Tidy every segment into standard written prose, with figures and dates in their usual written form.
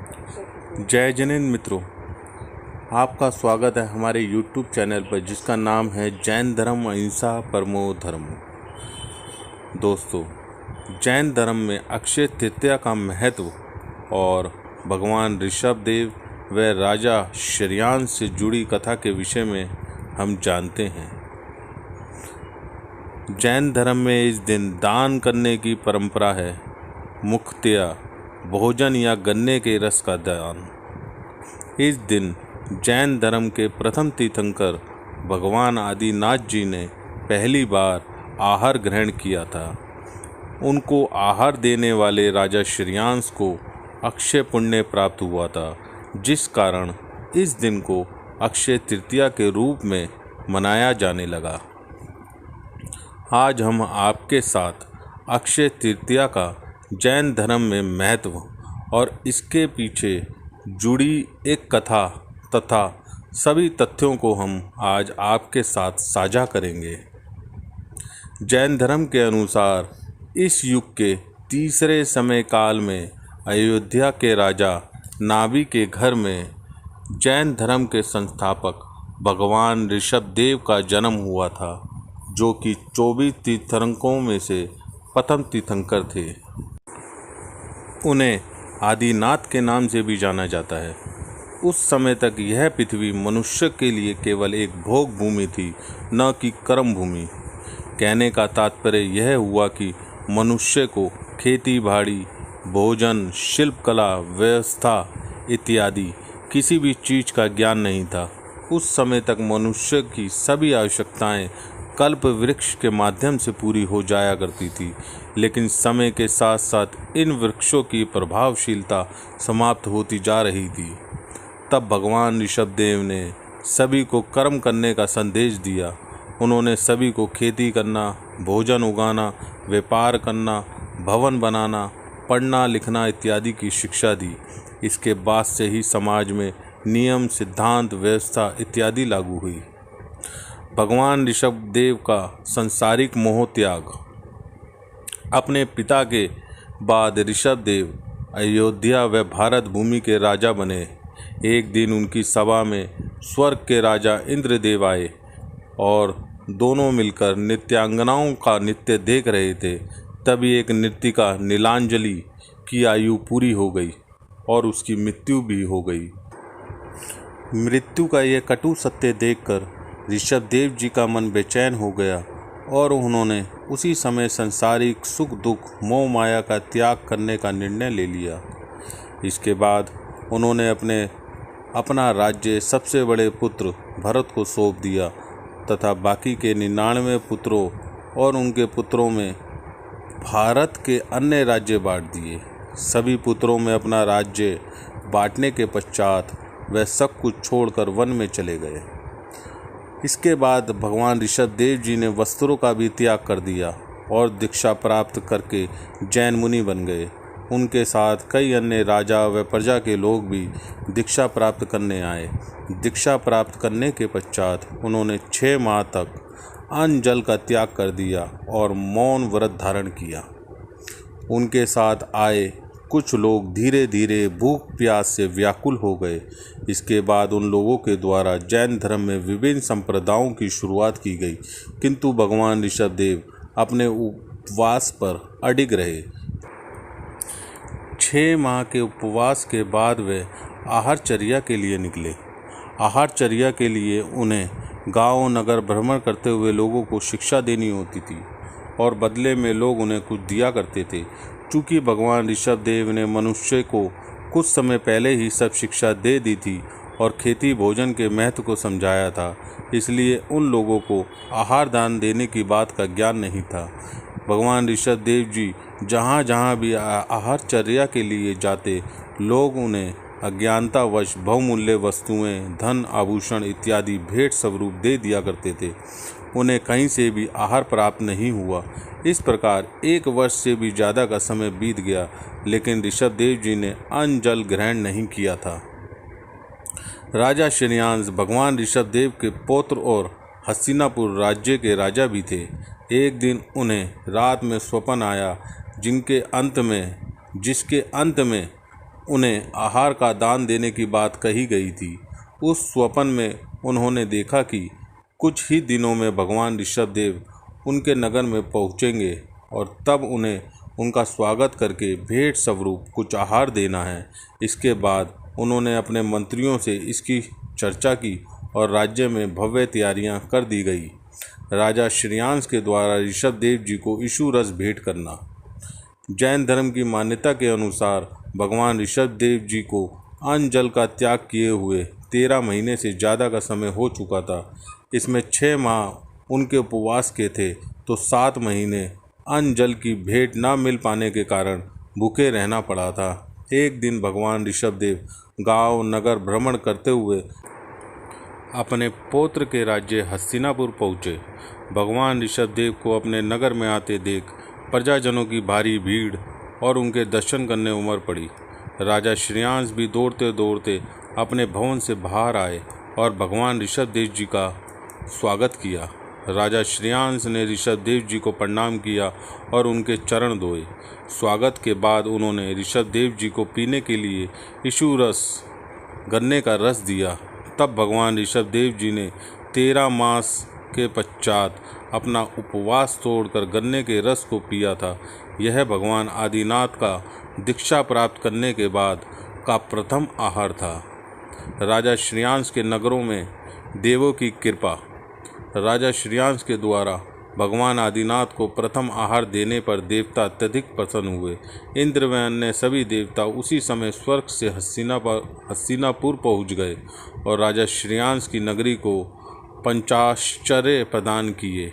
जय जैन मित्रों, आपका स्वागत है हमारे YouTube चैनल पर जिसका नाम है जैन धर्म अहिंसा परमो धर्म। दोस्तों, जैन धर्म में अक्षय तृतीया का महत्व और भगवान ऋषभ देव व राजा श्रेयांश से जुड़ी कथा के विषय में हम जानते हैं। जैन धर्म में इस दिन दान करने की परंपरा है, मुख्यतया भोजन या गन्ने के रस का दान। इस दिन जैन धर्म के प्रथम तीर्थंकर भगवान आदिनाथ जी ने पहली बार आहार ग्रहण किया था। उनको आहार देने वाले राजा श्रेयांश को अक्षय पुण्य प्राप्त हुआ था, जिस कारण इस दिन को अक्षय तृतीया के रूप में मनाया जाने लगा। आज हम आपके साथ अक्षय तृतीया का जैन धर्म में महत्व और इसके पीछे जुड़ी एक कथा तथा सभी तथ्यों को हम आज आपके साथ साझा करेंगे। जैन धर्म के अनुसार इस युग के तीसरे समय काल में अयोध्या के राजा नाभि के घर में जैन धर्म के संस्थापक भगवान ऋषभ देव का जन्म हुआ था, जो कि 24 तीर्थंकरों में से प्रथम तीर्थंकर थे। उन्हें आदिनाथ के नाम से भी जाना जाता है। उस समय तक यह पृथ्वी मनुष्य के लिए केवल एक भोग भूमि थी, न कि कर्म भूमि। कहने का तात्पर्य यह हुआ कि मनुष्य को खेती बाड़ी, भोजन, शिल्पकला, व्यवस्था इत्यादि किसी भी चीज़ का ज्ञान नहीं था। उस समय तक मनुष्य की सभी आवश्यकताएं कल्प वृक्ष के माध्यम से पूरी हो जाया करती थी, लेकिन समय के साथ साथ इन वृक्षों की प्रभावशीलता समाप्त होती जा रही थी। तब भगवान ऋषभ देव ने सभी को कर्म करने का संदेश दिया। उन्होंने सभी को खेती करना, भोजन उगाना, व्यापार करना, भवन बनाना, पढ़ना लिखना इत्यादि की शिक्षा दी। इसके बाद से ही समाज में नियम, सिद्धांत, व्यवस्था इत्यादि लागू हुई। भगवान ऋषभ देव का संसारिक मोह त्याग। अपने पिता के बाद ऋषभ देव अयोध्या व भारत भूमि के राजा बने। एक दिन उनकी सभा में स्वर्ग के राजा इंद्रदेव आए और दोनों मिलकर नृत्यांगनाओं का नृत्य देख रहे थे। तभी एक नर्तिका नीलांजलि की आयु पूरी हो गई और उसकी मृत्यु भी हो गई। मृत्यु का यह कटु सत्य देखकर ऋषभ देव जी का मन बेचैन हो गया और उन्होंने उसी समय संसारिक सुख दुख, मोह माया का त्याग करने का निर्णय ले लिया। इसके बाद उन्होंने अपना राज्य सबसे बड़े पुत्र भरत को सौंप दिया तथा बाकी के 99 पुत्रों और उनके पुत्रों में भारत के अन्य राज्य बांट दिए। सभी पुत्रों में अपना राज्य बांटने के पश्चात वह सब कुछ छोड़कर वन में चले गए। इसके बाद भगवान ऋषभ देव जी ने वस्त्रों का भी त्याग कर दिया और दीक्षा प्राप्त करके जैन मुनि बन गए। उनके साथ कई अन्य राजा व प्रजा के लोग भी दीक्षा प्राप्त करने आए। दीक्षा प्राप्त करने के पश्चात उन्होंने 6 माह तक अन्न जल का त्याग कर दिया और मौन व्रत धारण किया। उनके साथ आए कुछ लोग धीरे धीरे भूख प्यास से व्याकुल हो गए। इसके बाद उन लोगों के द्वारा जैन धर्म में विभिन्न संप्रदायों की शुरुआत की गई, किंतु भगवान ऋषभ देव अपने उपवास पर अडिग रहे। 6 माह के उपवास के बाद वे आहारचर्या के लिए निकले। आहारचर्या के लिए उन्हें गांव नगर भ्रमण करते हुए लोगों को शिक्षा देनी होती थी और बदले में लोग उन्हें कुछ दिया करते थे। चूँकि भगवान ऋषभ देव ने मनुष्य को कुछ समय पहले ही सब शिक्षा दे दी थी और खेती भोजन के महत्व को समझाया था, इसलिए उन लोगों को आहार दान देने की बात का ज्ञान नहीं था। भगवान ऋषभ देव जी जहाँ जहाँ भी आहारचर्या के लिए जाते, लोग उन्हें अज्ञानतावश बहुमूल्य वस्तुएं, धन, आभूषण इत्यादि भेंट स्वरूप दे दिया करते थे। उन्हें कहीं से भी आहार प्राप्त नहीं हुआ। इस प्रकार 1 वर्ष से भी ज़्यादा का समय बीत गया, लेकिन ऋषभ देव जी ने अन्न जल ग्रहण नहीं किया था। राजा श्रेयांश भगवान ऋषभ देव के पौत्र और हस्तिनापुर राज्य के राजा भी थे। एक दिन उन्हें रात में स्वप्न आया जिसके अंत में उन्हें आहार का दान देने की बात कही गई थी। उस स्वप्न में उन्होंने देखा कि कुछ ही दिनों में भगवान ऋषभदेव उनके नगर में पहुँचेंगे और तब उन्हें उनका स्वागत करके भेंट स्वरूप कुछ आहार देना है। इसके बाद उन्होंने अपने मंत्रियों से इसकी चर्चा की और राज्य में भव्य तैयारियां कर दी गई। राजा श्रेयांश के द्वारा ऋषभदेव जी को इशू रस भेंट करना। जैन धर्म की मान्यता के अनुसार भगवान ऋषभदेव जी को अन्न जल का त्याग किए हुए 13 महीने से ज़्यादा का समय हो चुका था। इसमें 6 माह उनके उपवास के थे तो 7 महीने अन्न जल की भेंट न मिल पाने के कारण भूखे रहना पड़ा था। एक दिन भगवान ऋषभदेव गांव नगर भ्रमण करते हुए अपने पौत्र के राज्य हस्तिनापुर पहुँचे। भगवान ऋषभदेव को अपने नगर में आते देख प्रजाजनों की भारी भीड़ और उनके दर्शन करने उमड़ पड़ी। राजा श्रेयांश भी दौड़ते दौड़ते अपने भवन से बाहर आए और भगवान ऋषभदेव जी का स्वागत किया। राजा श्रेयांश ने ऋषभदेव जी को प्रणाम किया और उनके चरण धोए। स्वागत के बाद उन्होंने ऋषभदेव जी को पीने के लिए इशू रस गन्ने का रस दिया। तब भगवान ऋषभदेव जी ने 13 मास के पश्चात अपना उपवास तोड़कर गन्ने के रस को पिया था। यह भगवान आदिनाथ का दीक्षा प्राप्त करने के बाद का प्रथम आहार था। राजा श्रेयांश के नगरों में देवों की कृपा। राजा श्रेयांश के द्वारा भगवान आदिनाथ को प्रथम आहार देने पर देवता अत्यधिक प्रसन्न हुए। इंद्र व अन्य सभी देवता उसी समय स्वर्ग से हस्तिनापुर पहुँच गए और राजा श्रेयांश की नगरी को पंचाश्चर्य प्रदान किए।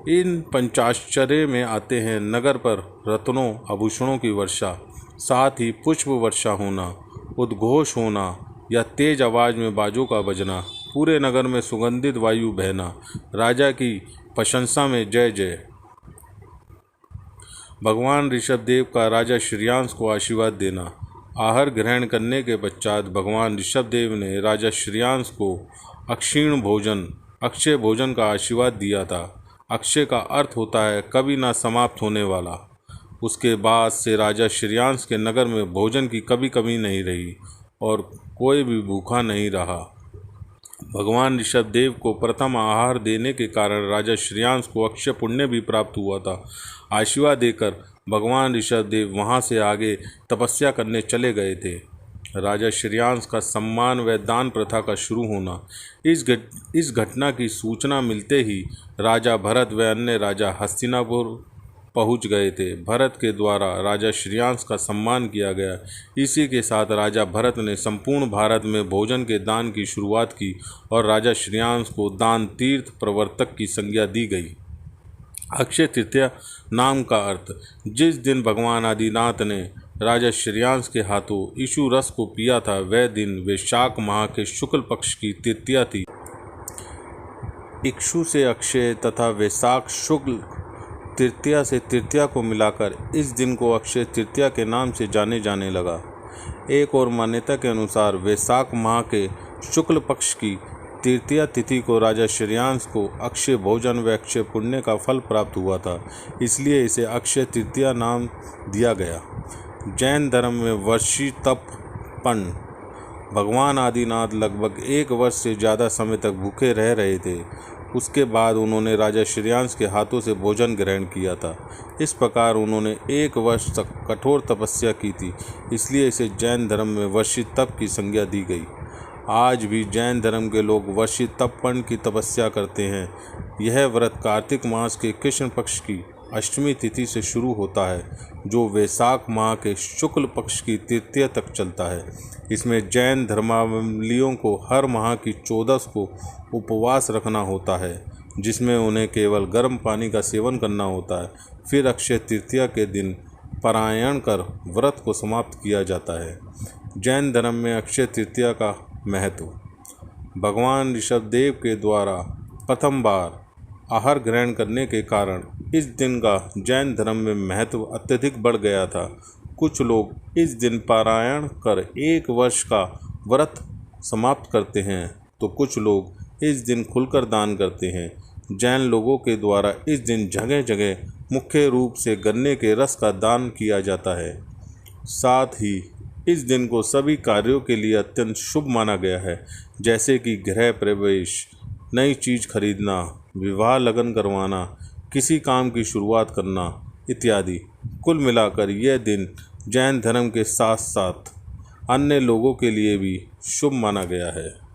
इन पंचाश्चर्य में आते हैं नगर पर रत्नों आभूषणों की वर्षा, साथ ही पुष्प वर्षा होना, उद्घोष होना या तेज आवाज़ में बाजों का बजना, पूरे नगर में सुगंधित वायु बहना, राजा की प्रशंसा में जय जय। भगवान ऋषभदेव का राजा श्रेयांश को आशीर्वाद देना। आहार ग्रहण करने के पश्चात भगवान ऋषभदेव ने राजा श्रेयांश को अक्षीण भोजन, अक्षय भोजन का आशीर्वाद दिया था। अक्षय का अर्थ होता है कभी ना समाप्त होने वाला। उसके बाद से राजा श्रेयांश के नगर में भोजन की कभी कमी नहीं रही और कोई भी भूखा नहीं रहा। भगवान ऋषभदेव को प्रथम आहार देने के कारण राजा श्रेयांश को अक्षय पुण्य भी प्राप्त हुआ था। आशीर्वाद देकर भगवान ऋषभदेव वहां से आगे तपस्या करने चले गए थे। राजा श्रेयांश का सम्मान व दान प्रथा का शुरू होना। इस घटना की सूचना मिलते ही राजा भरत व अन्य राजा हस्तिनापुर पहुंच गए थे। भरत के द्वारा राजा श्रेयांश का सम्मान किया गया। इसी के साथ राजा भरत ने संपूर्ण भारत में भोजन के दान की शुरुआत की और राजा श्रेयांश को दान तीर्थ प्रवर्तक की संज्ञा दी गई। अक्षय तृतीया नाम का अर्थ। जिस दिन भगवान आदिनाथ ने राजा श्रेयांश के हाथों इशू रस को पिया था वह दिन वैशाख माह के शुक्ल पक्ष की तृतीया थी। इक्षु से अक्षय तथा वैशाख शुक्ल तृतीया से तृतीया को मिलाकर इस दिन को अक्षय तृतीया के नाम से जाने जाने लगा। एक और मान्यता के अनुसार वैशाख माह के शुक्ल पक्ष की तृतीया तिथि को राजा श्रेयांश को अक्षय भोजन व अक्षय पुण्य का फल प्राप्त हुआ था, इसलिए इसे अक्षय तृतीया नाम दिया गया। जैन धर्म में वर्षी तपन। भगवान आदिनाथ लगभग 1 वर्ष से ज़्यादा समय तक भूखे रह रहे थे। उसके बाद उन्होंने राजा श्रेयांश के हाथों से भोजन ग्रहण किया था। इस प्रकार उन्होंने 1 वर्ष तक कठोर तपस्या की थी, इसलिए इसे जैन धर्म में वर्षी तप की संज्ञा दी गई। आज भी जैन धर्म के लोग वर्षी तपन की तपस्या करते हैं। यह व्रत कार्तिक मास के कृष्ण पक्ष की अष्टमी तिथि से शुरू होता है, जो वैशाख माह के शुक्ल पक्ष की तृतीया तक चलता है। इसमें जैन धर्मावलंबियों को हर माह की 14 को उपवास रखना होता है, जिसमें उन्हें केवल गर्म पानी का सेवन करना होता है। फिर अक्षय तृतीया के दिन पारायण कर व्रत को समाप्त किया जाता है। जैन धर्म में अक्षय तृतीया का महत्व। भगवान ऋषभदेव के द्वारा प्रथम बार आहार ग्रहण करने के कारण इस दिन का जैन धर्म में महत्व अत्यधिक बढ़ गया था। कुछ लोग इस दिन पारायण कर 1 वर्ष का व्रत समाप्त करते हैं, तो कुछ लोग इस दिन खुलकर दान करते हैं। जैन लोगों के द्वारा इस दिन जगह जगह मुख्य रूप से गन्ने के रस का दान किया जाता है। साथ ही इस दिन को सभी कार्यों के लिए अत्यंत शुभ माना गया है, जैसे कि गृह प्रवेश, नई चीज़ खरीदना, विवाह लगन करवाना, किसी काम की शुरुआत करना इत्यादि। कुल मिलाकर यह दिन जैन धर्म के साथ साथ अन्य लोगों के लिए भी शुभ माना गया है।